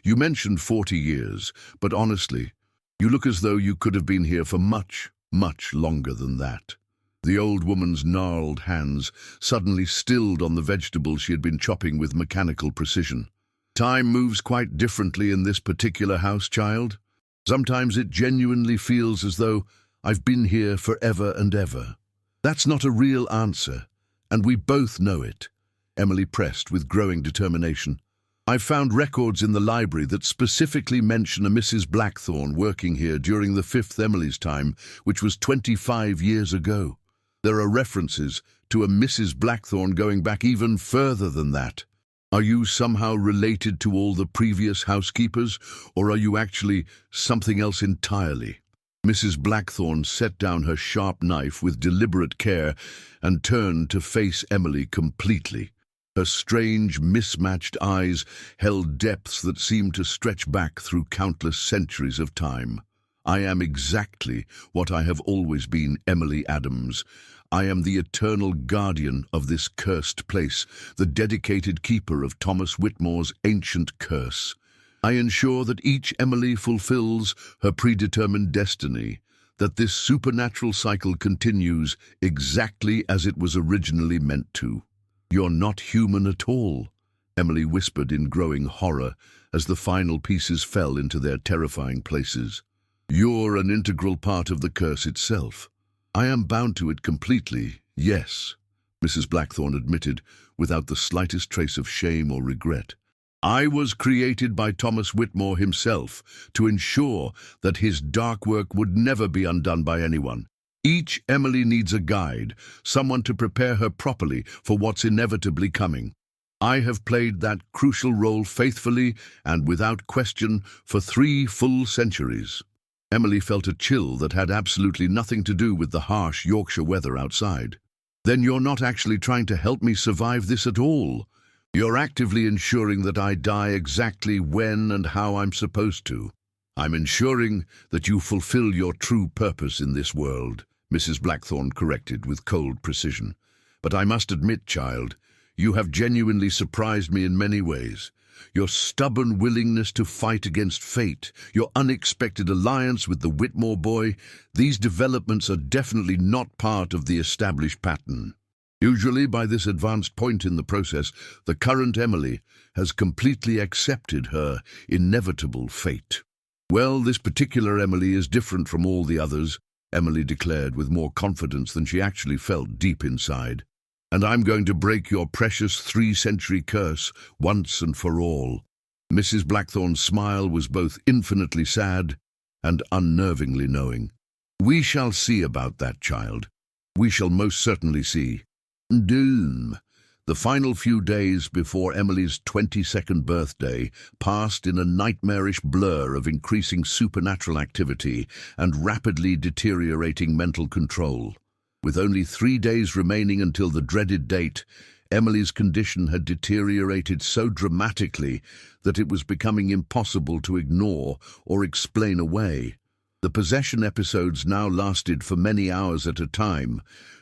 You mentioned 40 years, but honestly, you look as though you could have been here for much, much longer than that." The old woman's gnarled hands suddenly stilled on the vegetables she had been chopping with mechanical precision. "Time moves quite differently in this particular house, child. Sometimes it genuinely feels as though I've been here forever and ever." "That's not a real answer, and we both know it," Emily pressed with growing determination. "I've found records in the library that specifically mention a Mrs. Blackthorne working here during the 5th Emily's time, which was 25 years ago. There are references to a Mrs. Blackthorne going back even further than that. Are you somehow related to all the previous housekeepers, or are you actually something else entirely?" Mrs. Blackthorne set down her sharp knife with deliberate care and turned to face Emily completely. Her strange, mismatched eyes held depths that seemed to stretch back through countless centuries of time. "I am exactly what I have always been, Emily Adams. I am the eternal guardian of this cursed place, the dedicated keeper of Thomas Whitmore's ancient curse. I ensure that each Emily fulfills her predetermined destiny, that this supernatural cycle continues exactly as it was originally meant to." "You're not human at all," Emily whispered in growing horror as the final pieces fell into their terrifying places. "You're an integral part of the curse itself." "I am bound to it completely, yes," Mrs. Blackthorne admitted, without the slightest trace of shame or regret. "I was created by Thomas Whitmore himself to ensure that his dark work would never be undone by anyone. Each Emily needs a guide, someone to prepare her properly for what's inevitably coming. I have played that crucial role faithfully and without question for 3 full centuries." Emily felt a chill that had absolutely nothing to do with the harsh Yorkshire weather outside. "Then you're not actually trying to help me survive this at all. You're actively ensuring that I die exactly when and how I'm supposed to." "I'm ensuring that you fulfill your true purpose in this world," Mrs. Blackthorne corrected with cold precision. "But I must admit, child, you have genuinely surprised me in many ways. Your stubborn willingness to fight against fate, your unexpected alliance with the Whitmore boy, these developments are definitely not part of the established pattern. Usually, by this advanced point in the process, the current Emily has completely accepted her inevitable fate." "Well, this particular Emily is different from all the others," Emily declared with more confidence than she actually felt deep inside. "And I'm going to break your precious 3-century curse once and for all." Mrs. Blackthorne's smile was both infinitely sad and unnervingly knowing. "We shall see about that, child. We shall most certainly see." Doom. The final few days before Emily's 22nd birthday passed in a nightmarish blur of increasing supernatural activity and rapidly deteriorating mental control. With only 3 days remaining until the dreaded date, Emily's condition had deteriorated so dramatically that it was becoming impossible to ignore or explain away. The possession episodes now lasted for many hours at a time,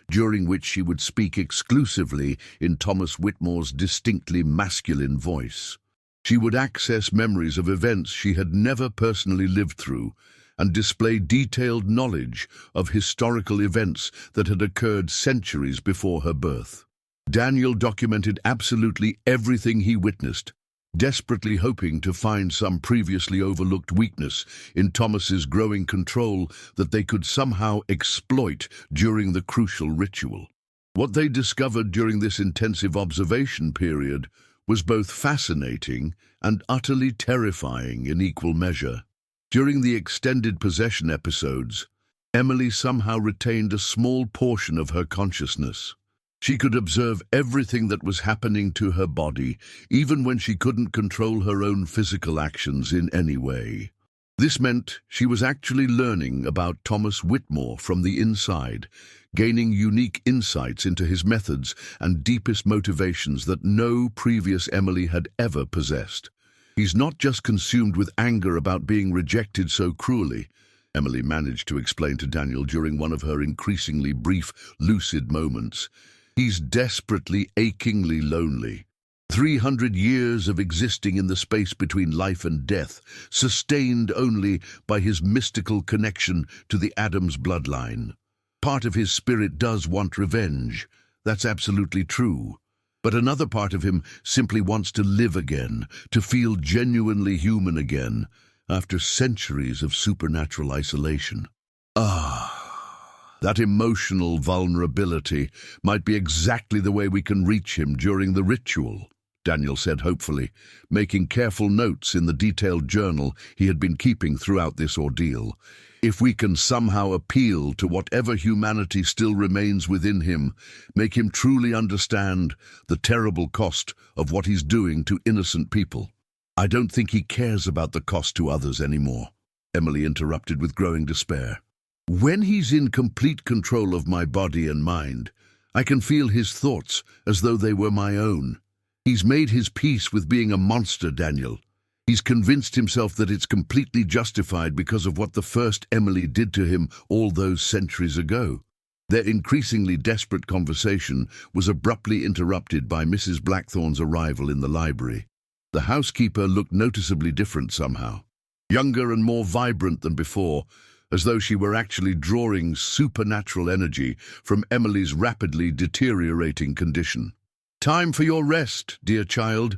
during which she would speak exclusively in Thomas Whitmore's distinctly masculine voice. She would access memories of events she had never personally lived through and display detailed knowledge of historical events that had occurred centuries before her birth. Daniel documented absolutely everything he witnessed, desperately hoping to find some previously overlooked weakness in Thomas's growing control that they could somehow exploit during the crucial ritual. What they discovered during this intensive observation period was both fascinating and utterly terrifying in equal measure. During the extended possession episodes, Emily somehow retained a small portion of her consciousness. She could observe everything that was happening to her body, even when she couldn't control her own physical actions in any way. This meant she was actually learning about Thomas Whitmore from the inside, gaining unique insights into his methods and deepest motivations that no previous Emily had ever possessed. He's not just consumed with anger about being rejected so cruelly. Emily managed to explain to Daniel during one of her increasingly brief, lucid moments. He's desperately, achingly lonely. 300 years of existing in the space between life and death, sustained only by his mystical connection to the Adams bloodline. Part of his spirit does want revenge. That's absolutely true. But another part of him simply wants to live again, to feel genuinely human again, after centuries of supernatural isolation. That emotional vulnerability might be exactly the way we can reach him during the ritual, Daniel said hopefully, making careful notes in the detailed journal he had been keeping throughout this ordeal. If we can somehow appeal to whatever humanity still remains within him, make him truly understand the terrible cost of what he's doing to innocent people. I don't think he cares about the cost to others anymore, Emily interrupted with growing despair. When he's in complete control of my body and mind, I can feel his thoughts as though they were my own. He's made his peace with being a monster, Daniel. He's convinced himself that it's completely justified because of what the first Emily did to him all those centuries ago. Their increasingly desperate conversation was abruptly interrupted by Mrs. Blackthorne's arrival in the library. The housekeeper looked noticeably different somehow, younger and more vibrant than before, as though she were actually drawing supernatural energy from Emily's rapidly deteriorating condition. "Time for your rest, dear child,"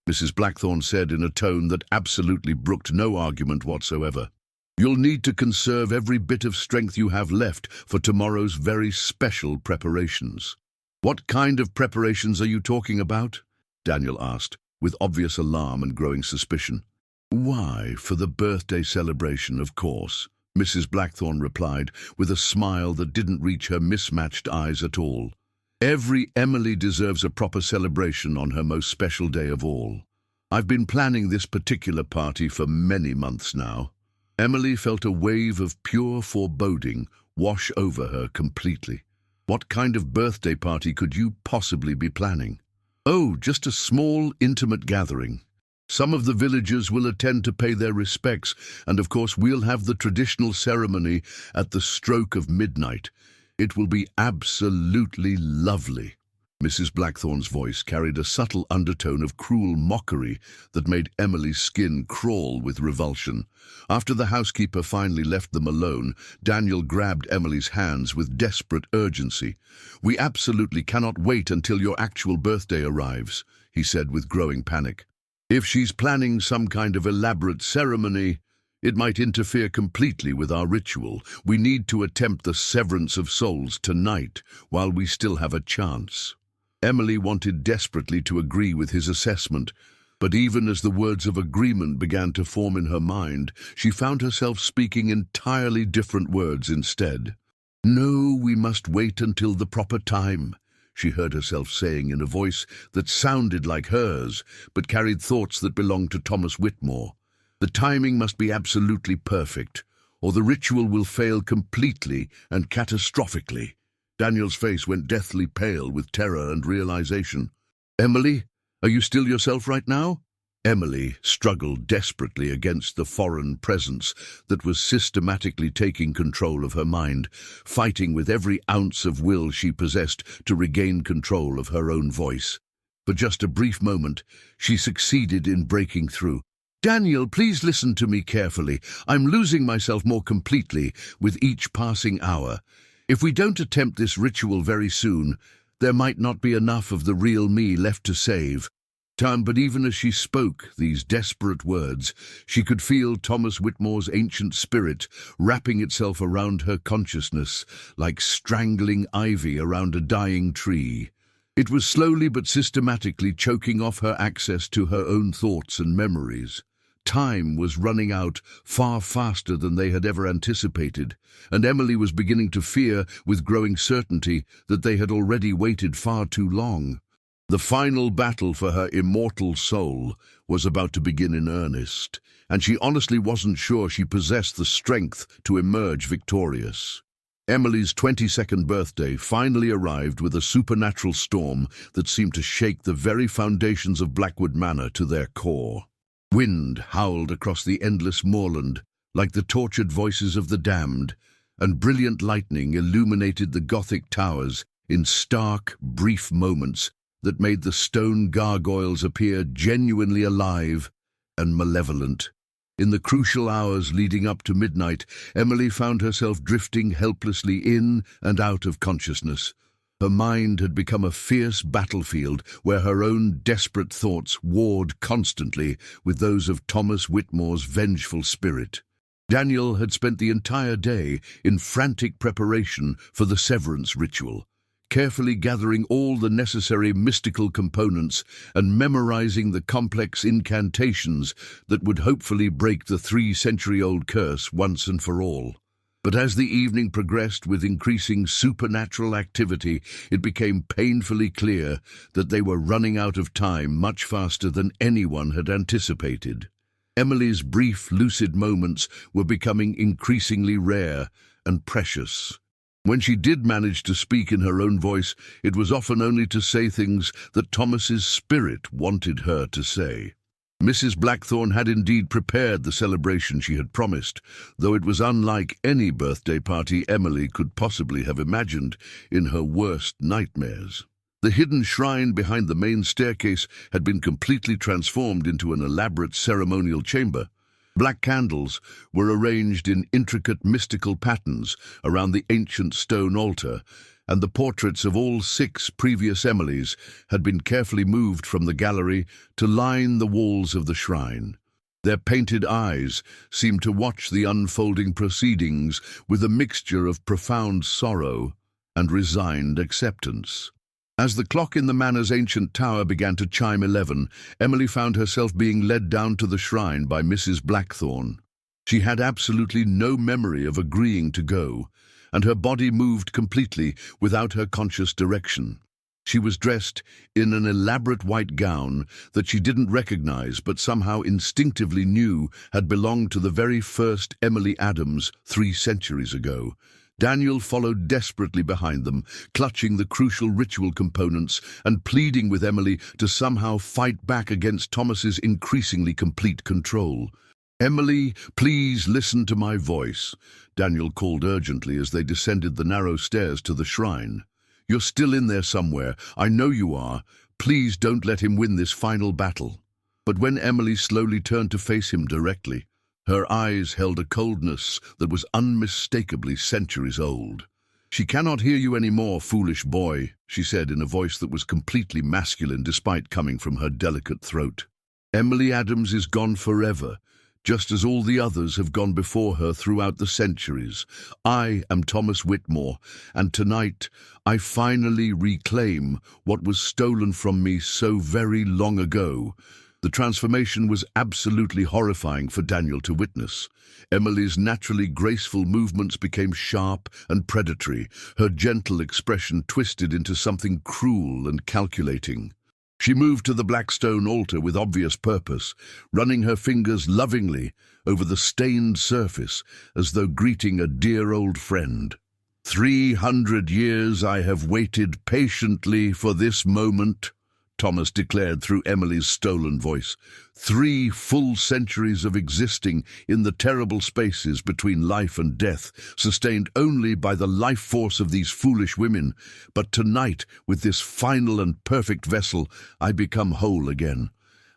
Mrs. Blackthorne said in a tone that absolutely brooked no argument whatsoever. "You'll need to conserve every bit of strength you have left for tomorrow's very special preparations." "What kind of preparations are you talking about?" Daniel asked, with obvious alarm and growing suspicion. "Why, for the birthday celebration, of course," Mrs. Blackthorne replied, with a smile that didn't reach her mismatched eyes at all. "Every Emily deserves a proper celebration on her most special day of all. I've been planning this particular party for many months now." Emily felt a wave of pure foreboding wash over her completely. "What kind of birthday party could you possibly be planning?" "Oh, just a small, intimate gathering. Some of the villagers will attend to pay their respects, and of course we'll have the traditional ceremony at the stroke of midnight. It will be absolutely lovely." Mrs. Blackthorne's voice carried a subtle undertone of cruel mockery that made Emily's skin crawl with revulsion. After the housekeeper finally left them alone, Daniel grabbed Emily's hands with desperate urgency. "We absolutely cannot wait until your actual birthday arrives," he said with growing panic. "If she's planning some kind of elaborate ceremony, it might interfere completely with our ritual. We need to attempt the severance of souls tonight while we still have a chance." Emily wanted desperately to agree with his assessment, but even as the words of agreement began to form in her mind, she found herself speaking entirely different words instead. "No, we must wait until the proper time," she heard herself saying in a voice that sounded like hers, but carried thoughts that belonged to Thomas Whitmore. "The timing must be absolutely perfect, or the ritual will fail completely and catastrophically." Daniel's face went deathly pale with terror and realization. "Emily, are you still yourself right now?" Emily struggled desperately against the foreign presence that was systematically taking control of her mind, fighting with every ounce of will she possessed to regain control of her own voice. For just a brief moment, she succeeded in breaking through. "Daniel, please listen to me carefully. I'm losing myself more completely with each passing hour. If we don't attempt this ritual very soon, there might not be enough of the real me left to save." But even as she spoke these desperate words, she could feel Thomas Whitmore's ancient spirit wrapping itself around her consciousness like strangling ivy around a dying tree. It was slowly but systematically choking off her access to her own thoughts and memories. Time was running out far faster than they had ever anticipated, and Emily was beginning to fear with growing certainty that they had already waited far too long. The final battle for her immortal soul was about to begin in earnest, and she honestly wasn't sure she possessed the strength to emerge victorious. Emily's 22nd birthday finally arrived with a supernatural storm that seemed to shake the very foundations of Blackwood Manor to their core. Wind howled across the endless moorland, like the tortured voices of the damned, and brilliant lightning illuminated the Gothic towers in stark, brief moments that made the stone gargoyles appear genuinely alive and malevolent. In the crucial hours leading up to midnight, Emily found herself drifting helplessly in and out of consciousness. Her mind had become a fierce battlefield where her own desperate thoughts warred constantly with those of Thomas Whitmore's vengeful spirit. Daniel had spent the entire day in frantic preparation for the severance ritual, carefully gathering all the necessary mystical components and memorizing the complex incantations that would hopefully break the 3-century-old curse once and for all. But as the evening progressed with increasing supernatural activity, it became painfully clear that they were running out of time much faster than anyone had anticipated. Emily's brief, lucid moments were becoming increasingly rare and precious. When she did manage to speak in her own voice, it was often only to say things that Thomas's spirit wanted her to say. Mrs. Blackthorne had indeed prepared the celebration she had promised, though it was unlike any birthday party Emily could possibly have imagined in her worst nightmares. The hidden shrine behind the main staircase had been completely transformed into an elaborate ceremonial chamber. Black candles were arranged in intricate mystical patterns around the ancient stone altar, and the portraits of all 6 previous Emilys had been carefully moved from the gallery to line the walls of the shrine. Their painted eyes seemed to watch the unfolding proceedings with a mixture of profound sorrow and resigned acceptance. As the clock in the Manor's ancient tower began to chime 11, Emily found herself being led down to the shrine by Mrs. Blackthorne. She had absolutely no memory of agreeing to go, and her body moved completely without her conscious direction. She was dressed in an elaborate white gown that she didn't recognize but somehow instinctively knew had belonged to the very first Emily Adams 3 centuries ago. Daniel followed desperately behind them, clutching the crucial ritual components and pleading with Emily to somehow fight back against Thomas's increasingly complete control. "Emily, please listen to my voice," Daniel called urgently as they descended the narrow stairs to the shrine. "You're still in there somewhere. I know you are. Please don't let him win this final battle." But when Emily slowly turned to face him directly, her eyes held a coldness that was unmistakably centuries old. "She cannot hear you anymore, foolish boy," she said in a voice that was completely masculine despite coming from her delicate throat. "Emily Adams is gone forever, just as all the others have gone before her throughout the centuries. I am Thomas Whitmore, and tonight I finally reclaim what was stolen from me so very long ago." The transformation was absolutely horrifying for Daniel to witness. Emily's naturally graceful movements became sharp and predatory, her gentle expression twisted into something cruel and calculating. She moved to the black stone altar with obvious purpose, running her fingers lovingly over the stained surface as though greeting a dear old friend. 300 years I have waited patiently for this moment," Thomas declared through Emily's stolen voice. 3 full centuries of existing in the terrible spaces between life and death, sustained only by the life force of these foolish women. But tonight, with this final and perfect vessel, I become whole again.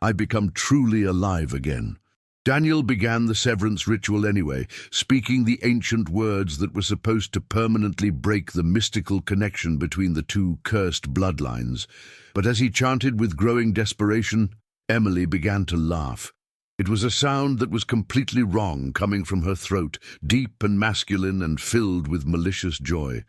I become truly alive again. Daniel began the severance ritual anyway, speaking the ancient words that were supposed to permanently break the mystical connection between the 2 cursed bloodlines. But as he chanted with growing desperation, Emily began to laugh. It was a sound that was completely wrong, coming from her throat, deep and masculine and filled with malicious joy.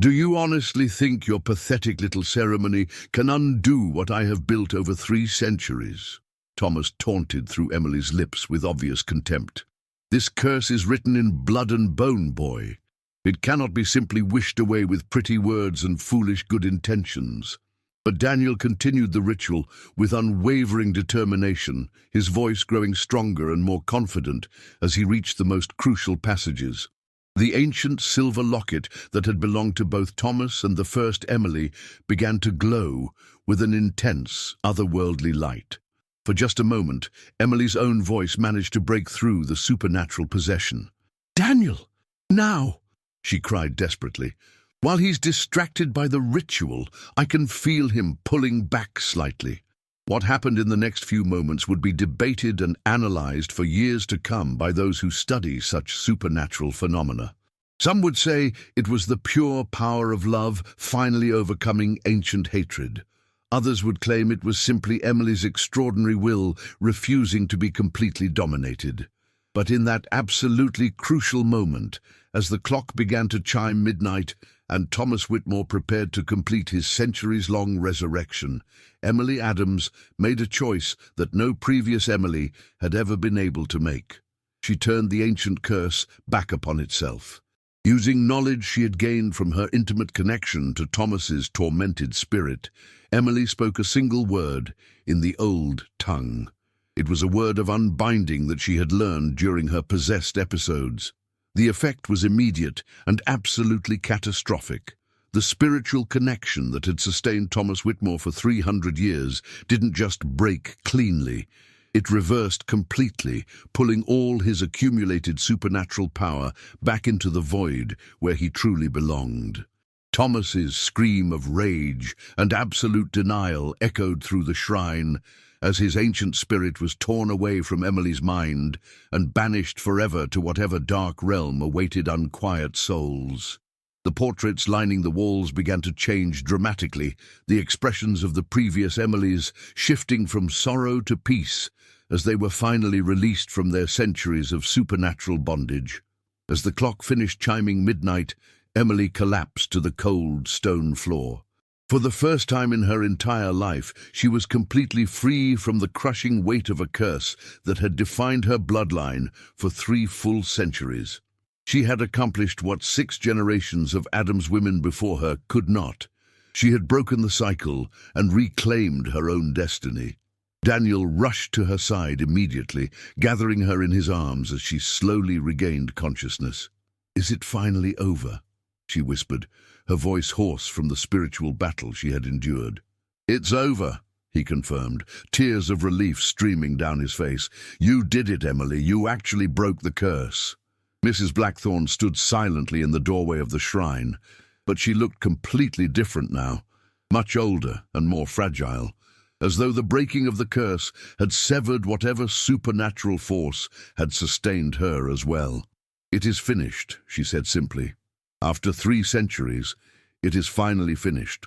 "Do you honestly think your pathetic little ceremony can undo what I have built over 3 centuries? Thomas taunted through Emily's lips with obvious contempt. "This curse is written in blood and bone, boy. It cannot be simply wished away with pretty words and foolish good intentions." But Daniel continued the ritual with unwavering determination, his voice growing stronger and more confident as he reached the most crucial passages. The ancient silver locket that had belonged to both Thomas and the first Emily began to glow with an intense, otherworldly light. For just a moment, Emily's own voice managed to break through the supernatural possession. "Daniel! Now!" she cried desperately. "While he's distracted by the ritual, I can feel him pulling back slightly." What happened in the next few moments would be debated and analyzed for years to come by those who study such supernatural phenomena. Some would say it was the pure power of love finally overcoming ancient hatred. Others would claim it was simply Emily's extraordinary will refusing to be completely dominated. But in that absolutely crucial moment, as the clock began to chime midnight and Thomas Whitmore prepared to complete his centuries-long resurrection, Emily Adams made a choice that no previous Emily had ever been able to make. She turned the ancient curse back upon itself. Using knowledge she had gained from her intimate connection to Thomas's tormented spirit, Emily spoke a single word in the old tongue. It was a word of unbinding that she had learned during her possessed episodes. The effect was immediate and absolutely catastrophic. The spiritual connection that had sustained Thomas Whitmore for 300 years didn't just break cleanly. It reversed completely, pulling all his accumulated supernatural power back into the void where he truly belonged. Thomas's scream of rage and absolute denial echoed through the shrine as his ancient spirit was torn away from Emily's mind and banished forever to whatever dark realm awaited unquiet souls. The portraits lining the walls began to change dramatically, the expressions of the previous Emilys shifting from sorrow to peace as they were finally released from their centuries of supernatural bondage. As the clock finished chiming midnight, Emily collapsed to the cold stone floor. For the first time in her entire life, she was completely free from the crushing weight of a curse that had defined her bloodline for 3 full centuries. She had accomplished what 6 generations of Adams women before her could not. She had broken the cycle and reclaimed her own destiny. Daniel rushed to her side immediately, gathering her in his arms as she slowly regained consciousness. "Is it finally over?" she whispered, her voice hoarse from the spiritual battle she had endured. "It's over," he confirmed, tears of relief streaming down his face. "You did it, Emily. You actually broke the curse." Mrs. Blackthorne stood silently in the doorway of the shrine, but she looked completely different now, much older and more fragile, as though the breaking of the curse had severed whatever supernatural force had sustained her as well. "It is finished," she said simply. "After 3 centuries, it is finally finished."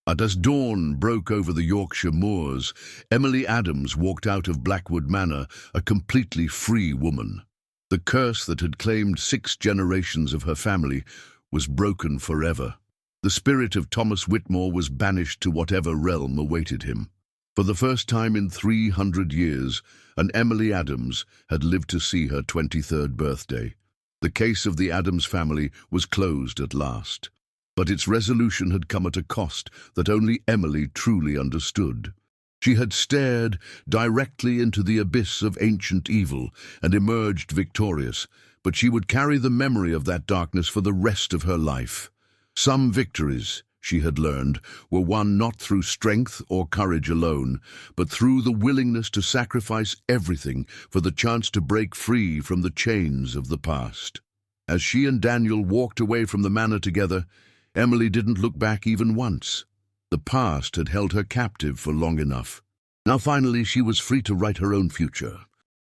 And as dawn broke over the Yorkshire moors, Emily Adams walked out of Blackwood Manor a completely free woman. The curse that had claimed 6 generations of her family was broken forever. The spirit of Thomas Whitmore was banished to whatever realm awaited him. For the first time in 300 years, an Emily Adams had lived to see her 23rd birthday. The case of the Adams family was closed at last, but its resolution had come at a cost that only Emily truly understood. She had stared directly into the abyss of ancient evil and emerged victorious, but she would carry the memory of that darkness for the rest of her life. Some victories, she had learned, were won not through strength or courage alone, but through the willingness to sacrifice everything for the chance to break free from the chains of the past. As she and Daniel walked away from the manor together, Emily didn't look back even once. The past had held her captive for long enough. Now finally she was free to write her own future.